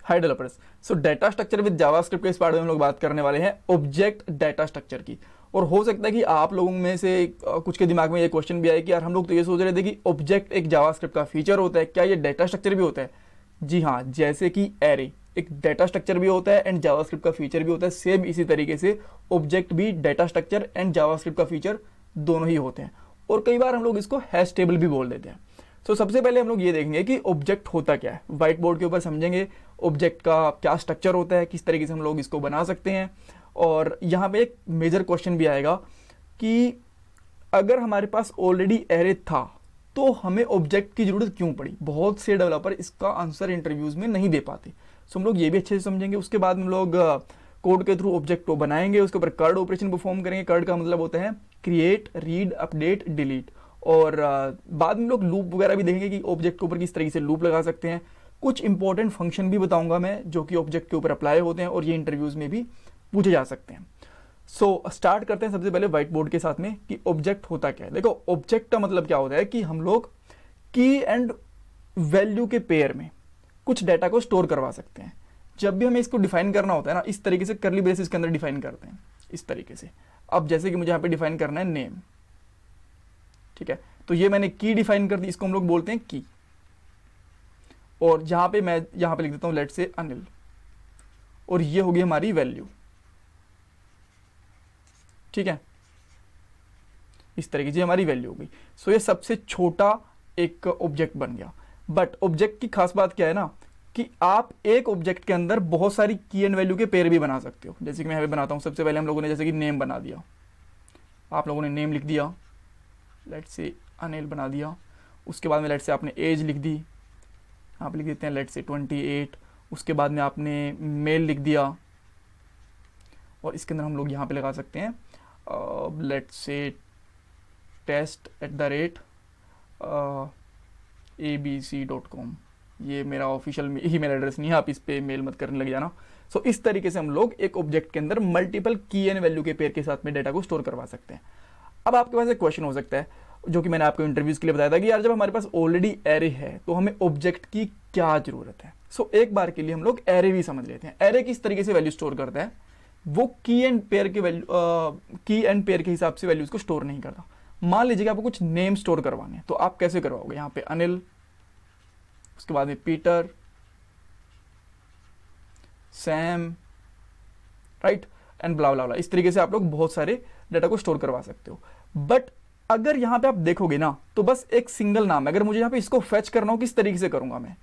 Hi developers. So data structure with JavaScript के इस part में हम लोग बात करने वाले हैं ऑब्जेक्ट डाटा स्ट्रक्चर की। और हो सकता है कि आप लोगों में से कुछ के दिमाग में ये क्वेश्चन भी आए कि यार हम लोग तो ये सोच रहे थे कि ऑब्जेक्ट एक जावास्क्रिप्ट का फीचर होता है, क्या ये डाटा स्ट्रक्चर भी होता है? जी हाँ, जैसे कि एरे एक डाटा स्ट्रक्चर भी होता है एंड जावास्क्रिप्ट का फीचर भी होता है, सेम इसी तरीके से ऑब्जेक्ट भी डाटा स्ट्रक्चर एंड जावास्क्रिप्ट का फीचर दोनों ही होते हैं। और कई बार हम लोग इसको हैश टेबल भी बोल देते हैं। तो सबसे पहले हम लोग ये देखेंगे कि ऑब्जेक्ट होता क्या है, व्हाइट बोर्ड के ऊपर समझेंगे ऑब्जेक्ट का क्या स्ट्रक्चर होता है, किस तरीके से हम लोग इसको बना सकते हैं। और यहाँ पे एक मेजर क्वेश्चन भी आएगा कि अगर हमारे पास ऑलरेडी एरे था तो हमें ऑब्जेक्ट की जरूरत क्यों पड़ी। बहुत से डेवलपर इसका आंसर इंटरव्यूज में नहीं दे पाते। सो हम लोग ये भी अच्छे से समझेंगे। उसके बाद हम लोग कोड के थ्रू ऑब्जेक्ट को बनाएंगे, उसके ऊपर कर्ड ऑपरेशन परफॉर्म करेंगे। कर्ड का मतलब होता है क्रिएट, रीड, अपडेट, डिलीट। और बाद में लोग लूप वगैरह भी देखेंगे कि ऑब्जेक्ट के ऊपर किस तरीके से लूप लगा सकते हैं। कुछ इंपॉर्टेंट फंक्शन भी बताऊंगा मैं जो कि ऑब्जेक्ट के ऊपर अप्लाई होते हैं और ये इंटरव्यूज में भी पूछे जा सकते हैं। सो स्टार्ट करते हैं सबसे पहले व्हाइट बोर्ड के साथ में कि ऑब्जेक्ट होता क्या है। देखो, ऑब्जेक्ट का मतलब क्या होता है कि हम लोग की एंड वैल्यू के पेयर में कुछ डाटा को स्टोर करवा सकते हैं। जब भी हमें इसको डिफाइन करना होता है ना, इस तरीके से करली ब्रेसेस के अंदर डिफाइन करते हैं, इस तरीके से। अब जैसे कि मुझे यहाँ पे डिफाइन करना है नेम, ठीक है, तो ये मैंने की डिफाइन कर दी, इसको हम लोग बोलते हैं की। और जहां पे मैं यहां पे लिख देता हूं लेट से अनिल, और ये होगी हमारी वैल्यू, ठीक है, इस तरीके से हमारी वैल्यू हो गई। सो ये सबसे छोटा एक ऑब्जेक्ट बन गया। बट ऑब्जेक्ट की खास बात क्या है ना कि आप एक ऑब्जेक्ट के अंदर बहुत सारी की एंड वैल्यू के पेयर भी बना सकते हो। जैसे कि मैं यहाँ पे बनाता हूँ। सबसे पहले हम लोगों ने जैसे कि नेम बना दिया, आप लोगों ने नेम लिख दिया, लेट से अनिल बना दिया। उसके बाद में लेट से आपने एज लिख दी, यहाँ पे लिख देते हैं लेट से 28। उसके बाद में आपने मेल लिख दिया, और इसके अंदर हम लोग यहाँ पे लगा सकते हैं लेट से test@abc.com। ये मेरा ऑफिशियल ईमेल एड्रेस नहीं है, आप इस पे मेल मत करने लग जाना। सो इस तरीके से हम लोग एक ऑब्जेक्ट के अंदर मल्टीपल की एंड वैल्यू के पेयर के साथ में डाटा को स्टोर करवा सकते हैं। अब आपके पास एक क्वेश्चन हो सकता है जो कि मैंने आपको इंटरव्यूज के लिए बताया था कि यार जब हमारे पास ऑलरेडी एरे है तो हमें ऑब्जेक्ट की क्या जरूरत है। सो एक बार के लिए हम लोग एरे भी समझ लेते हैं। एरे किस तरीके से वैल्यू स्टोर करता है, वो की एंड पेयर के वैल्यू की एंड पेयर के हिसाब से वैल्यूज को स्टोर नहीं करता। मान लीजिए कि आपको कुछ नेम स्टोर करवाने हैं, तो आप कैसे करवाओगे? यहाँ पे अनिल, उसके बाद में Peter, Sam, right, and blah blah blah. इस तरीके से आप लोग बहुत सारे डाटा को स्टोर करवा सकते हो। बट अगर यहाँ पे आप देखोगे ना तो बस एक सिंगल नाम है। अगर मुझे यहाँ पे इसको फेच करना हो, किस तरीके से करूंगा मैं?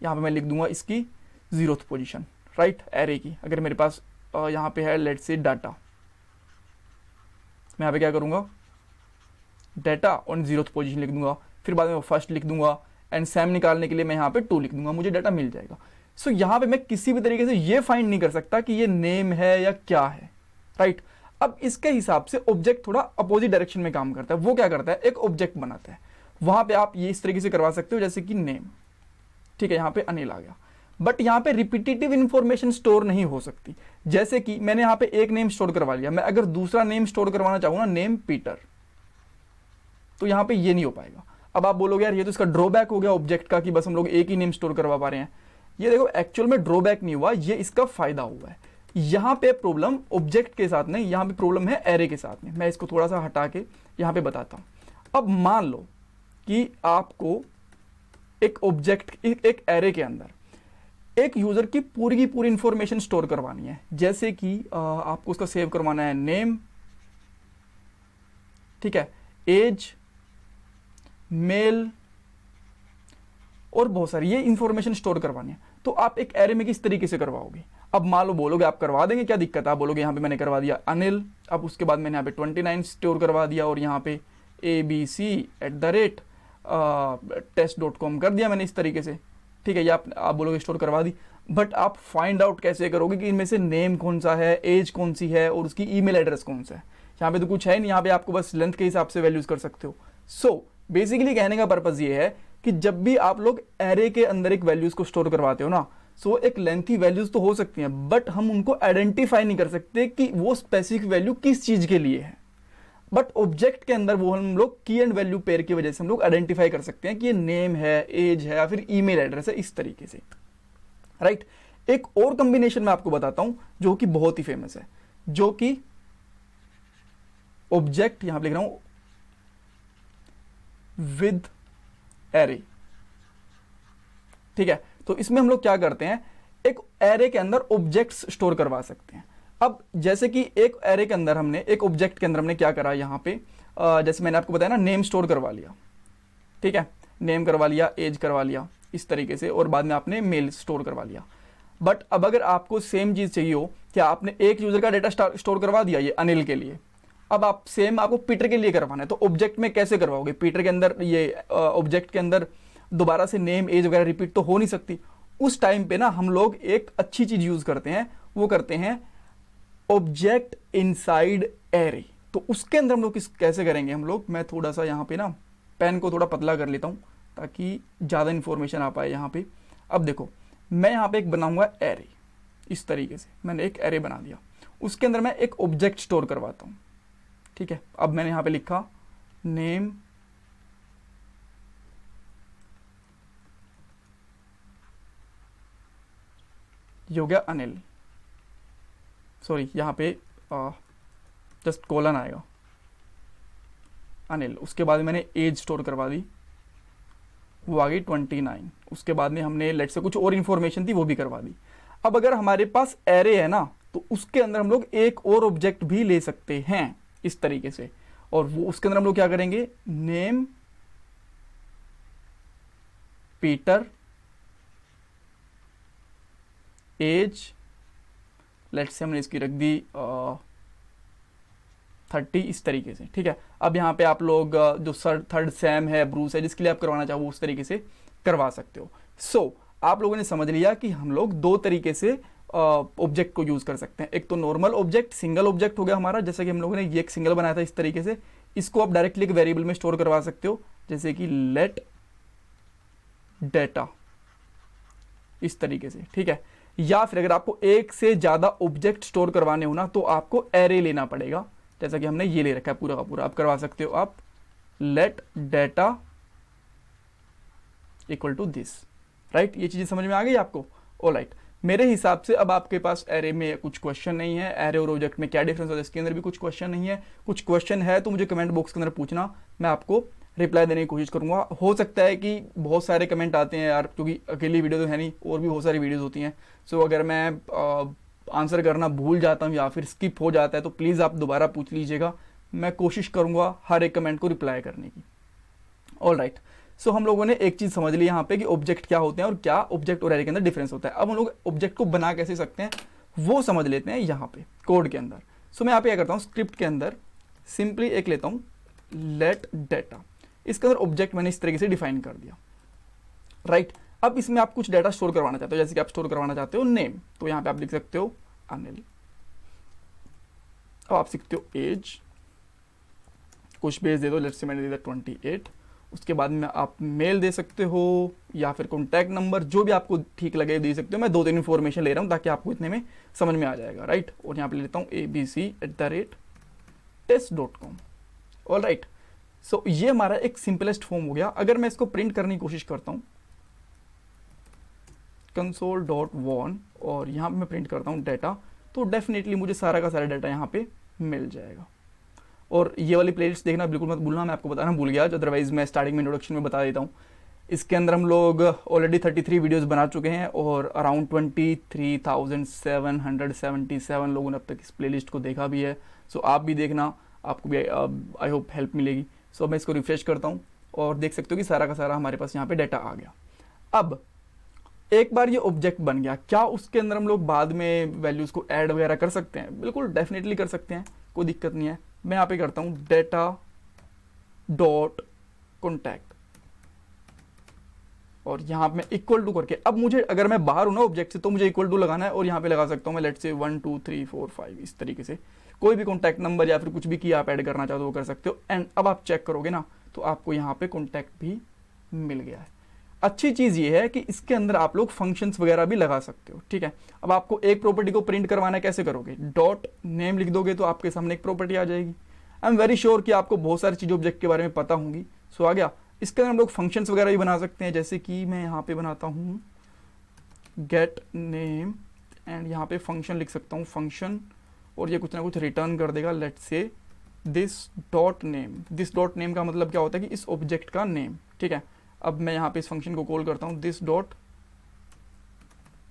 यहाँ पे मैं लिख दूंगा इसकी 0th पोजीशन, राइट, एरे की। अगर मेरे पास यहाँ पे है लेट से डाटा, मैं यहाँ पे क्या करूंगा, डाटा और 0th पोजीशन लिख दूंगा, फिर बाद में फर्स्ट लिख दूंगा, एंड सैम निकालने के लिए मैं यहाँ पे 2 लिख दूंगा, मुझे डाटा मिल जाएगा। सो यहाँ पे मैं किसी भी तरीके से ये फाइंड नहीं कर सकता कि ये नेम है या क्या है, राइट। अब इसके हिसाब से ऑब्जेक्ट थोड़ा अपोजिट डायरेक्शन में काम करता है। वो क्या करता है, एक ऑब्जेक्ट बनाता है। वहां पे आप ये इस तरीके से करवा सकते हो जैसे कि नेम, ठीक है, यहाँ पे अनिल आ गया। बट यहाँ पे रिपीटेटिव इंफॉर्मेशन स्टोर नहीं हो सकती। जैसे कि मैंने यहाँ पे एक नेम स्टोर करवा लिया, मैं अगर दूसरा नेम स्टोर करवाना चाहूँ ना, नेम पीटर, तो यहाँ पे ये नहीं हो पाएगा। अब आप बोलोगे यार ये तो इसका ड्रॉबैक हो गया ऑब्जेक्ट का कि बस हम लोग एक ही नेम स्टोर करवा पा रहे हैं। ये देखो, एक्चुअल में ड्रॉबैक नहीं हुआ, ये इसका फायदा हुआ है। यहाँ पे प्रॉब्लम ऑब्जेक्ट के साथ नहीं, यहाँ पे प्रॉब्लम है एरे के साथ में। मैं इसको थोड़ा सा हटा के यहाँ पे बताता हूँ। अब मान लो कि आपको एक ऑब्जेक्ट, एक एरे के अंदर एक यूजर की पूरी इंफॉर्मेशन स्टोर करवानी है। जैसे कि आपको उसका सेव करवाना है नेम, ठीक है, एज, मेल और बहुत सारी ये इंफॉर्मेशन स्टोर करवानी है। तो आप एक एरे में किस तरीके से करवाओगे? अब मान लो बोलोगे आप करवा देंगे, क्या दिक्कत है? आप बोलोगे यहाँ पे मैंने करवा दिया अनिल, अब उसके बाद मैंने यहाँ पे 29 स्टोर करवा दिया और यहाँ पे abc@test.com कर दिया मैंने इस तरीके से, ठीक है। ये आप बोलोगे स्टोर करवा दी। बट आप फाइंड आउट कैसे करोगे कि इनमें से नेम कौन सा है, एज कौन सी है और उसकी ईमेल एड्रेस कौन सा है? यहाँ पे तो कुछ है नहीं, यहाँ पे आपको बस लेंथ के हिसाब से वैल्यूज कर सकते हो। सो बेसिकली कहने का पर्पज ये है कि जब भी आप लोग एरे के अंदर एक वैल्यूज को स्टोर करवाते हो ना, सो एक लेंथी वैल्यूज तो हो सकती हैं, बट हम उनको आइडेंटिफाई नहीं कर सकते कि वो स्पेसिफिक वैल्यू किस चीज के लिए है। बट ऑब्जेक्ट के अंदर वो हम लोग की एंड वैल्यू पेयर की वजह से हम लोग आइडेंटिफाई कर सकते हैं कि ये नेम है, एज है या फिर ईमेल एड्रेस है, इस तरीके से, राइट। एक और कॉम्बिनेशन मैं आपको बताता हूं जो कि बहुत ही फेमस है, जो कि ऑब्जेक्ट, यहां पे लिख रहा हूं विद एरे। ठीक है, तो इसमें हम लोग क्या करते हैं, एक एरे के अंदर ऑब्जेक्ट्स स्टोर करवा सकते हैं। अब जैसे कि एक एरे के अंदर हमने, एक ऑब्जेक्ट के अंदर हमने क्या करा यहां पे, जैसे मैंने आपको बताया ना, नेम स्टोर करवा लिया। ठीक है, नेम करवा लिया, एज करवा लिया इस तरीके से, और बाद में आपने मेल स्टोर करवा लिया। बट अब अगर आपको सेम चीज चाहिए हो कि आपने एक यूजर का डेटा स्टोर करवा दिया, ये अनिल के लिए, अब आप सेम आपको पीटर के लिए करवाना है, तो ऑब्जेक्ट में कैसे करवाओगे? पीटर के अंदर, ये ऑब्जेक्ट के अंदर दोबारा से नेम एज वगैरह रिपीट तो हो नहीं सकती। उस टाइम पे ना हम लोग एक अच्छी चीज यूज करते हैं, वो करते हैं ऑब्जेक्ट इनसाइड एरे। तो उसके अंदर हम लोग कैसे करेंगे हम लोग, मैं थोड़ा सा यहाँ पे ना पेन को थोड़ा पतला कर लेता हूँ ताकि ज़्यादा इन्फॉर्मेशन आ पाए यहाँ पे। अब देखो, मैं यहाँ पे एक बनाऊंगा एरे, इस तरीके से मैंने एक एरे बना दिया, उसके अंदर मैं एक ऑब्जेक्ट स्टोर करवाता हूँ। ठीक है, अब मैंने यहाँ पे लिखा नेम ये हो गया अनिल, सॉरी यहाँ पे जस्ट कोलन आएगा, अनिल। उसके बाद मैंने एज स्टोर करवा दी, वो आ गई 29। उसके बाद में हमने लेट से कुछ और इन्फॉर्मेशन थी वो भी करवा दी। अब अगर हमारे पास एरे है ना, तो उसके अंदर हम लोग एक और ऑब्जेक्ट भी ले सकते हैं इस तरीके से, और वो उसके अंदर हम लोग क्या करेंगे, name Peter as, let's say हमने इसकी रख दी 30 इस तरीके से। ठीक है, अब यहाँ पे आप लोग जो थर्ड सैम है, ब्रूस है, जिसके लिए आप करवाना चाहो उस तरीके से करवा सकते हो। सो आप लोगों ने समझ लिया कि हम लोग दो तरीके से ऑब्जेक्ट को यूज कर सकते हैं। एक तो नॉर्मल ऑब्जेक्ट, सिंगल ऑब्जेक्ट हो गया हमारा, जैसे कि हम लोगों ने ये एक सिंगल बनाया था इस तरीके से, इसको आप डायरेक्टली एक वेरिएबल में स्टोर करवा सकते हो, जैसे कि लेट डेटा इस तरीके से। ठीक है, या फिर अगर आपको एक से ज्यादा ऑब्जेक्ट स्टोर करवाने हो ना, तो आपको एरे लेना पड़ेगा, जैसा कि हमने ये ले रखा है पूरा का पूरा। आप करवा सकते हो आप let data equal to this, right. ये चीजें समझ में आ गई आपको? ऑलराइट, मेरे हिसाब से अब आपके पास एरे में कुछ क्वेश्चन नहीं है, एरे और ऑब्जेक्ट में क्या डिफरेंस होता है इसके अंदर भी कुछ क्वेश्चन नहीं है। कुछ क्वेश्चन है तो मुझे कमेंट बॉक्स के अंदर पूछना, मैं आपको रिप्लाई देने की कोशिश करूंगा। हो सकता है कि बहुत सारे कमेंट आते हैं यार, क्योंकि अकेली वीडियो तो है नहीं, और भी बहुत सारी वीडियोस होती हैं। सो अगर मैं आंसर करना भूल जाता हूँ या फिर स्किप हो जाता है तो प्लीज़ आप दोबारा पूछ लीजिएगा, मैं कोशिश करूंगा हर एक कमेंट को रिप्लाई करने की। ऑलराइट, सो हम लोगों ने एक चीज़ समझ ली यहाँ पे कि ऑब्जेक्ट क्या होते हैं और क्या ऑब्जेक्ट और एरे के अंदर डिफरेंस होता है। अब हम लोग ऑब्जेक्ट को बना कैसे सकते हैं वो समझ लेते हैं यहाँ पे कोड के अंदर। सो मैं यहाँ पे क्या करता हूँ, स्क्रिप्ट के अंदर सिंपली एक लेता हूँ लेट डेटा, इसके अंदर ऑब्जेक्ट मैंने इस तरीके से डिफाइन कर दिया, राइट। अब इसमें आप कुछ डेटा स्टोर करवाना चाहते हो, जैसे कि आप स्टोर करवाना चाहते हो नेम, तो यहाँ पे आप लिख सकते हो अनिल। अब आप सीखते हो एज, कुछ भेज दे दो, लेट्स से मैंने दे दिया 28। उसके बाद में आप मेल दे सकते हो या फिर कॉन्टैक्ट नंबर, जो भी आपको ठीक लगे दे सकते हो। मैं 2-3 इन्फॉर्मेशन ले रहा हूँ ताकि आपको इतने में समझ में आ जाएगा, राइट। और यहाँ पे ले लेता हूँ abc@test.com। ऑल राइट, सो ये हमारा एक सिंपलेस्ट फॉर्म हो गया। अगर मैं इसको प्रिंट करने की कोशिश करता हूँ console.1 और यहाँ पे मैं प्रिंट करता हूँ डेटा, तो डेफिनेटली मुझे सारा का सारा डेटा यहाँ पे मिल जाएगा। और ये वाली प्लेलिस्ट देखना बिल्कुल मत भूलना, मैं आपको बताना भूल गया, अदरवाइज मैं स्टार्टिंग में इंट्रोडक्शन में बता देता हूँ। इसके अंदर हम लोग ऑलरेडी 33 वीडियोस बना चुके हैं और अराउंड 23,777 लोगों ने अब तक इस प्लेलिस्ट को देखा भी है। सो आप भी देखना, आपको भी आई होप हेल्प मिलेगी। सो मैं इसको रिफ्रेश करता हूँ और देख सकते हो कि सारा का सारा हमारे पास यहाँ पे डाटा आ गया। अब एक बार ये ऑब्जेक्ट बन गया, क्या उसके अंदर हम लोग बाद में वैल्यूज को ऐड वगैरह कर सकते हैं? बिल्कुल डेफिनेटली कर सकते हैं, कोई दिक्कत नहीं है। मैं यहाँ पे करता हूँ डेटा डॉट कॉन्टैक्ट और यहाँ पे मैं इक्वल टू करके, अब मुझे अगर मैं बाहर हूँ ना ऑब्जेक्ट से तो मुझे इक्वल टू लगाना है और यहाँ पे लगा सकता हूँ मैं लेट से 1 2 3 4 5 इस तरीके से। कोई भी कॉन्टैक्ट नंबर या फिर कुछ भी की आप ऐड करना चाहो तो वो कर सकते हो। एंड अब आप चेक करोगे ना तो आपको यहाँ पे कॉन्टैक्ट भी मिल गया है। अच्छी चीज ये है कि इसके अंदर आप लोग फंक्शंस वगैरह भी लगा सकते हो, ठीक है। अब आपको एक प्रॉपर्टी को प्रिंट करवाना है, कैसे करोगे? डॉट नेम लिख दोगे तो आपके सामने एक प्रॉपर्टी आ जाएगी। आई एम वेरी श्योर कि आपको बहुत सारी चीज़ें ऑब्जेक्ट के बारे में पता होंगी। आ गया। इसके अंदर हम लोग फंक्शंस वगैरह भी बना सकते हैं, जैसे कि मैं यहाँ पे बनाता हूँ गेट नेम एंड यहाँ पे फंक्शन लिख सकता हूँ फंक्शन, और ये कुछ ना कुछ रिटर्न कर देगा, let's say this dot name. This dot name का मतलब क्या होता है कि इस ऑब्जेक्ट का नेम, ठीक है। अब मैं यहाँ पे इस फंक्शन को कॉल करता हूँ दिस डॉट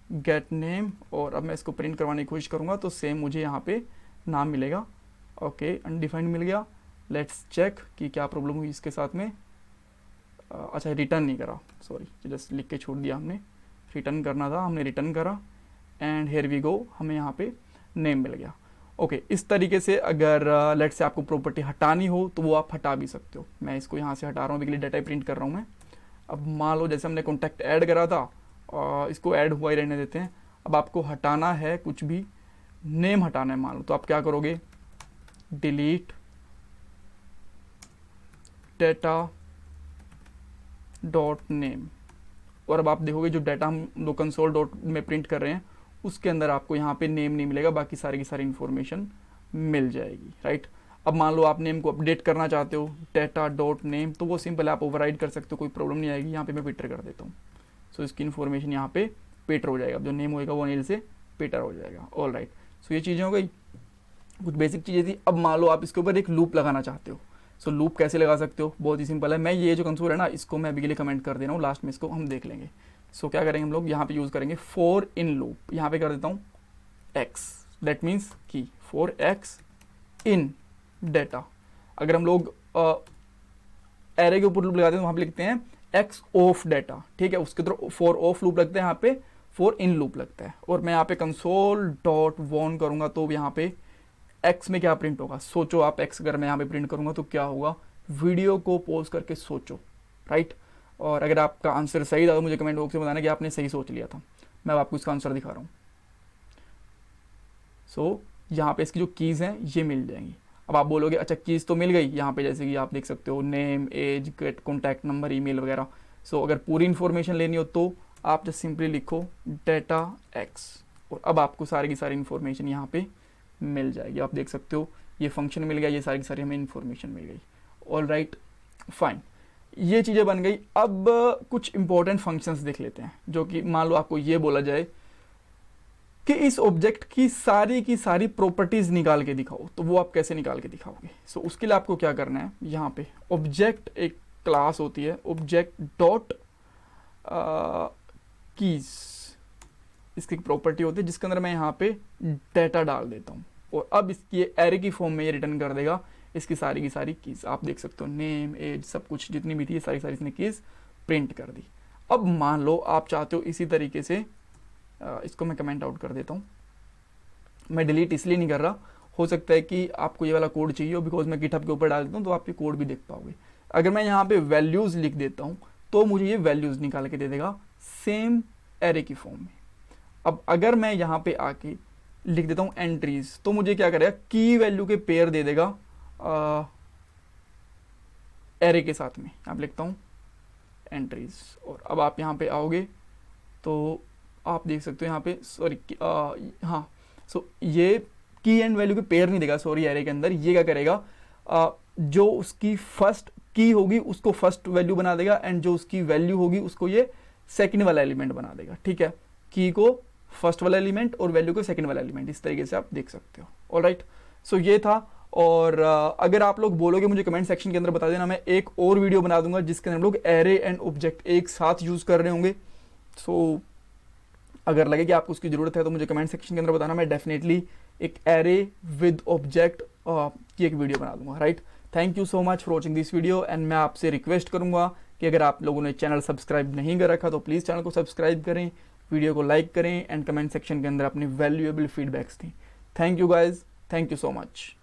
गेट नेम, और अब मैं इसको प्रिंट करवाने की कोशिश करूँगा तो सेम मुझे यहाँ पे नाम मिलेगा। ओके, अनडिफाइंड मिल गया। लेट्स चेक कि क्या प्रॉब्लम हुई इसके साथ में। अच्छा, रिटर्न नहीं करा, सॉरी, जस्ट लिख के छोड़ दिया हमने, रिटर्न करना था, हमने रिटर्न करा एंड हेयर वी गो, हमें यहाँ पे नेम मिल गया। ओके, इस तरीके से अगर लेट्स से आपको प्रॉपर्टी हटानी हो तो वो आप हटा भी सकते हो। मैं इसको यहाँ से हटा रहा हूँ, बिकॉज डाटा प्रिंट कर रहा हूँ मैं। अब मान लो जैसे हमने कॉन्टैक्ट ऐड करा था, इसको ऐड हुआ ही रहने देते हैं। अब आपको हटाना है कुछ भी, नेम हटाना है मान लो, तो आप क्या करोगे, डिलीट डेटा डॉट नेम, और अब आप देखोगे जो डाटा हम लोग कंसोल डॉट में प्रिंट कर रहे हैं उसके अंदर आपको यहाँ पे नेम नहीं मिलेगा, बाकी सारी की सारी इन्फॉर्मेशन मिल जाएगी, राइट। अब मान लो आप नेम को अपडेट करना चाहते हो, डेटा डॉट नेम, तो वो सिंपल है, आप ओवरराइड कर सकते हो, कोई प्रॉब्लम नहीं आएगी। यहाँ पे मैं पीटर कर देता हूँ, सो इसकी इन्फॉर्मेशन यहाँ पे पीटर हो जाएगा, जो नेम होएगा वो नील से पीटर हो जाएगा। ऑल राइट, सो ये चीज़ें हो गई, कुछ बेसिक चीज़ें थी। अब मान लो आप इसके ऊपर एक लूप लगाना चाहते हो, सो लूप कैसे लगा सकते हो, बहुत ही सिंपल है। मैं ये जो कंसोल है ना, इसको मैं अभी के लिए कमेंट कर दे रहा हूँ, लास्ट में इसको हम देख लेंगे। सो क्या करेंगे हम लोग, यहाँ पे यूज़ करेंगे फॉर इन लूप, यहाँ पे कर देता हूँ x, दैट मीन्स कि फॉर x इन डेटा। अगर हम लोग एरे के ऊपर लूप लगाते हैं तो वहाँ पे लिखते हैं x ऑफ डेटा, ठीक है, उसके तरफ फॉर ऑफ लूप लगता है, यहाँ पे फॉर इन लूप लगता है। और मैं यहाँ पे कंसोल डॉट वॉन करूँगा तो यहाँ पे x में क्या प्रिंट होगा, सोचो आप, x अगर मैं यहाँ पे प्रिंट करूँगा तो क्या होगा, वीडियो को पॉज करके सोचो, राइट। और अगर आपका आंसर सही था तो मुझे कमेंट बॉक्स में बताना कि आपने सही सोच लिया था। मैं आपको इसका आंसर दिखा रहा हूँ। सो यहाँ पे इसकी जो कीज़ हैं ये मिल जाएंगी। अब आप बोलोगे अच्छा कीज़ तो मिल गई, यहाँ पे जैसे कि आप देख सकते हो name, age, get contact number, email वगैरह। सो अगर पूरी इन्फॉर्मेशन लेनी हो तो आप जस्ट सिंपली लिखो डेटा एक्स, और अब आपको सारी की सारी इन्फॉर्मेशन यहाँ पे मिल जाएगी। आप देख सकते हो ये फंक्शन मिल गया, ये सारी की सारी हमें इन्फॉर्मेशन मिल गई। ऑल राइट, फाइन, ये चीज़ें बन गई। अब कुछ इंपॉर्टेंट फंक्शंस देख लेते हैं, जो कि मान लो आपको ये बोला जाए कि इस ऑब्जेक्ट की सारी प्रॉपर्टीज निकाल के दिखाओ, तो वो आप कैसे निकाल के दिखाओगे। सो उसके लिए आपको क्या करना है, यहाँ पे ऑब्जेक्ट एक क्लास होती है, ऑब्जेक्ट डॉट कीज, इसकी प्रॉपर्टी होती है जिसके अंदर मैं यहाँ पे डेटा डाल देता हूँ, और अब इसकी एरे की फॉर्म में ये रिटर्न कर देगा इसकी सारी की सारी कीज। आप देख सकते हो नेम, एज, सब कुछ जितनी भी थी ये सारी इसने कीज प्रिंट कर दी। अब मान लो आप चाहते हो इसी तरीके से, इसको मैं कमेंट आउट कर देता हूँ, मैं डिलीट इसलिए नहीं कर रहा, हो सकता है कि आपको ये वाला कोड चाहिए हो, बिकॉज मैं गिटहब के ऊपर डाल देता हूँ तो आप ये कोड भी देख पाओगे। अगर मैं यहाँ पे वैल्यूज़ लिख देता हूँ तो मुझे ये वैल्यूज़ निकाल के दे देगा सेम एरे की फॉर्म में। अब अगर मैं यहाँ पे आके लिख देता हूँ एंट्रीज, तो मुझे क्या करेगा, की वैल्यू के पेयर दे देगा एरे के साथ में। आप लिखता हूँ एंट्रीज, और अब आप यहाँ पे आओगे तो आप देख सकते हो यहाँ पे, सॉरी हाँ, सो ये की एंड वैल्यू के पेयर नहीं देगा, सॉरी, एरे के अंदर ये क्या करेगा, जो उसकी फर्स्ट की होगी उसको फर्स्ट वैल्यू बना देगा, एंड जो उसकी वैल्यू होगी उसको ये सेकंड वाला एलिमेंट बना देगा, ठीक है। की को फर्स्ट वाला एलिमेंट और वैल्यू को सेकंड वाला एलिमेंट, इस तरीके से आप देख सकते हो। ऑलराइट, सो ये था। और अगर आप लोग बोलोगे मुझे कमेंट सेक्शन के अंदर बता देना, मैं एक और वीडियो बना दूंगा जिसके अंदर हम लोग एरे एंड ऑब्जेक्ट एक साथ यूज कर रहे होंगे। सो अगर लगे कि आपको उसकी ज़रूरत है तो मुझे कमेंट सेक्शन के अंदर बताना, मैं डेफिनेटली एक एरे विद ऑब्जेक्ट की एक वीडियो बना दूंगा, right. Thank you so much for watching this video, and मैं आपसे रिक्वेस्ट करूंगा कि अगर आप लोगों ने चैनल सब्सक्राइब नहीं कर रखा तो प्लीज़ चैनल को सब्सक्राइब करें, वीडियो को लाइक करें, एंड कमेंट सेक्शन के अंदर अपनी वैल्यूएबल फीडबैक्स दें। Thank you guys, thank you so much.